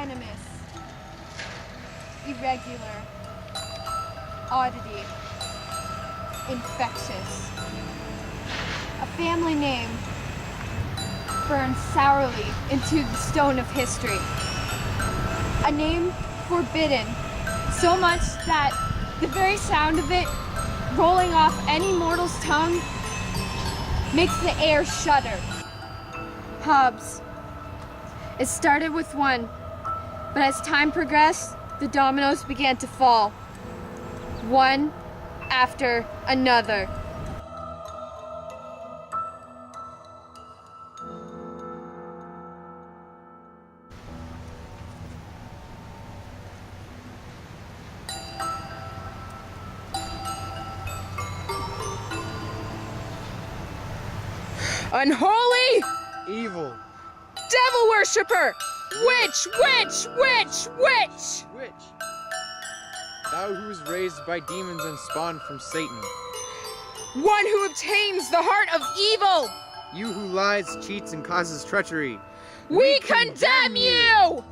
venomous, irregular, oddity, infectious. A family name burned sourly into the stone of history. A name forbidden, so much that the very sound of it rolling off any mortal's tongue makes the air shudder. Hobbs. It started with one, but as time progressed, the dominoes began to fall, one after another. Unholy! Evil. Devil worshipper! Witch! Witch! Witch! Witch! Witch. Thou who was raised by demons and spawned from Satan. One who obtains the heart of evil! You who lies, cheats, and causes treachery. We condemn you!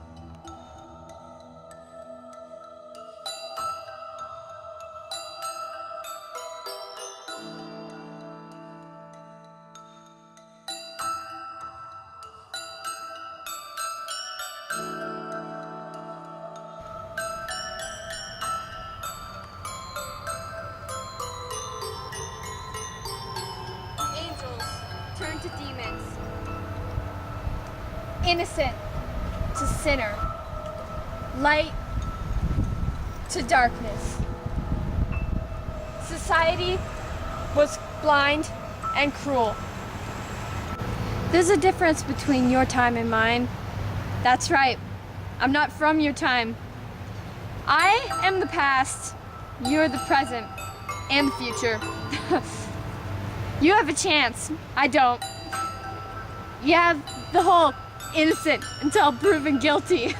Turn to demons. Innocent to sinner. Light to darkness. Society was blind and cruel. There's a difference between your time and mine. That's right. I'm not from your time. I am the past. You're the present and the future. You have a chance. I don't. You have the whole innocent until proven guilty.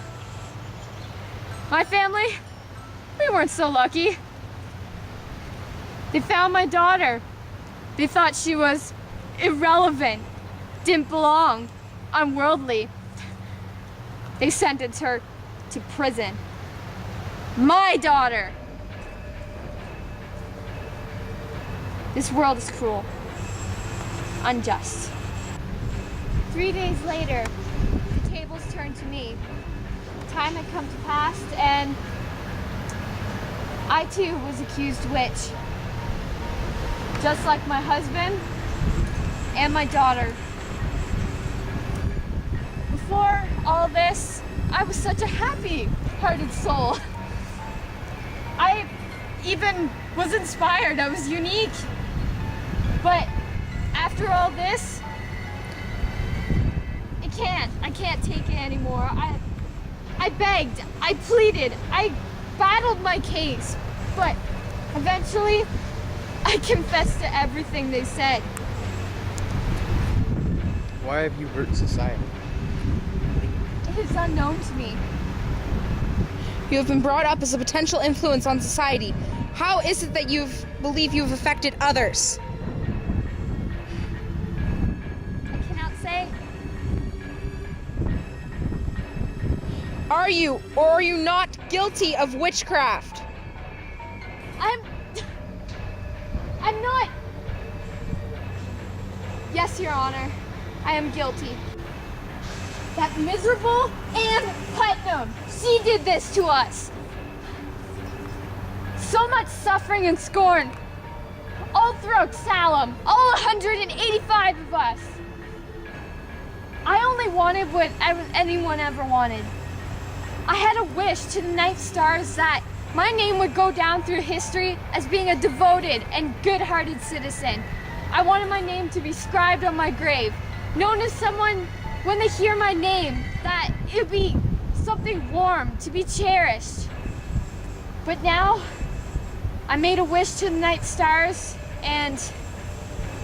My family, we weren't so lucky. They found my daughter. They thought she was irrelevant, didn't belong, unworldly. They sentenced her to prison. My daughter. This world is cruel. Unjust. 3 days later, the tables turned to me. Time had come to pass, and I too was accused witch. Just like my husband and my daughter. Before all this, I was such a happy-hearted soul. I even was inspired. I was unique. But after all this, I can't take it anymore. I begged, I pleaded, I battled my case, but eventually I confessed to everything they said. Why have you hurt society? It is unknown to me. You have been brought up as a potential influence on society. How is it that you believe you've affected others? I cannot say. Are you or are you not guilty of witchcraft? I'm not. Yes, Your Honor, I am guilty. That miserable Anne Putnam, she did this to us. So much suffering and scorn. All throughout Salem, all 185 of us. I only wanted what anyone ever wanted. I had a wish to the night stars that my name would go down through history as being a devoted and good-hearted citizen. I wanted my name to be scribed on my grave, known as someone, when they hear my name, that it would be something warm, to be cherished. But now, I made a wish to the night stars, and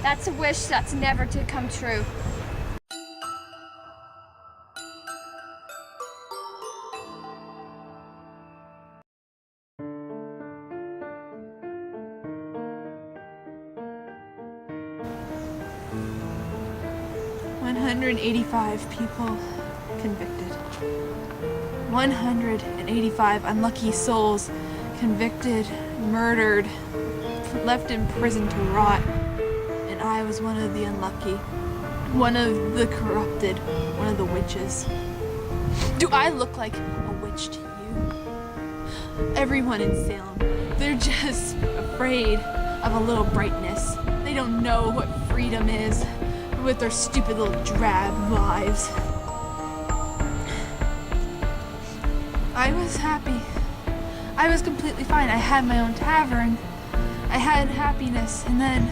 that's a wish that's never to come true. $185 people convicted. 185 unlucky souls convicted, murdered, left in prison to rot. And I was one of the unlucky, one of the corrupted, one of the witches. Do I look like a witch to you? Everyone in Salem, they're just afraid of a little brightness. They don't know what freedom is with their stupid little drab lives. I was happy. I was completely fine. I had my own tavern. I had happiness, and then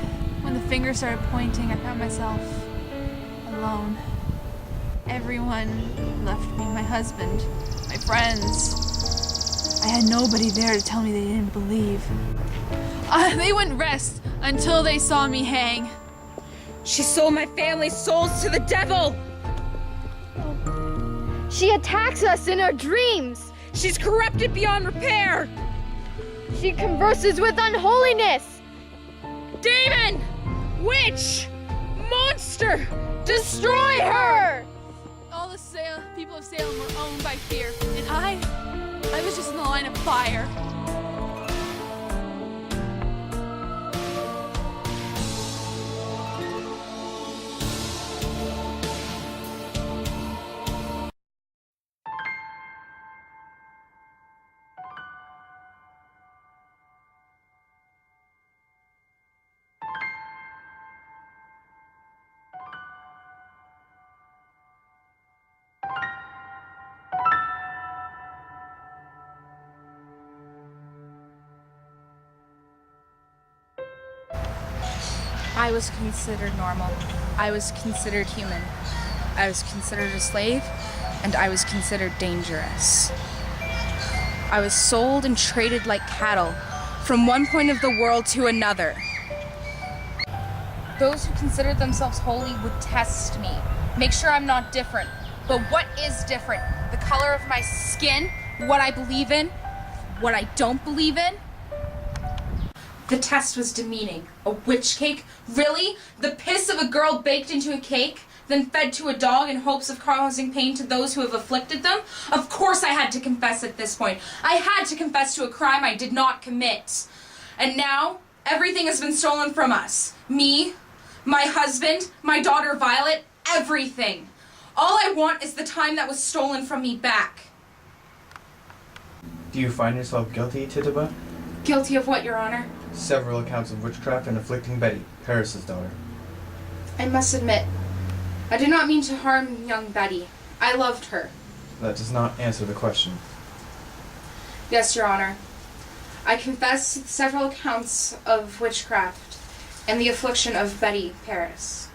when the finger started pointing, I found myself alone. Everyone left me, my husband, my friends. I had nobody there to tell me they didn't believe. They wouldn't rest until they saw me hang. She sold my family's souls to the devil! She attacks us in our dreams. She's corrupted beyond repair! She converses with unholiness. Demon! Witch! Monster! Destroy her! All the people of Salem were owned by fear, and I was just in the line of fire. I was considered normal. I was considered human. I was considered a slave, and I was considered dangerous. I was sold and traded like cattle from one point of the world to another. Those who considered themselves holy would test me, make sure I'm not different. But what is different? The color of my skin, what I believe in, what I don't believe in? The test was demeaning. A witch cake? Really? The piss of a girl baked into a cake, then fed to a dog in hopes of causing pain to those who have afflicted them? Of course I had to confess at this point. I had to confess to a crime I did not commit. And now, everything has been stolen from us. Me, my husband, my daughter Violet, everything. All I want is the time that was stolen from me back. Do you find yourself guilty, Tituba? Guilty of what, Your Honor? Several accounts of witchcraft and afflicting Betty, Paris's daughter. I must admit, I did not mean to harm young Betty. I loved her. That does not answer the question. Yes, Your Honor. I confess several accounts of witchcraft and the affliction of Betty Paris.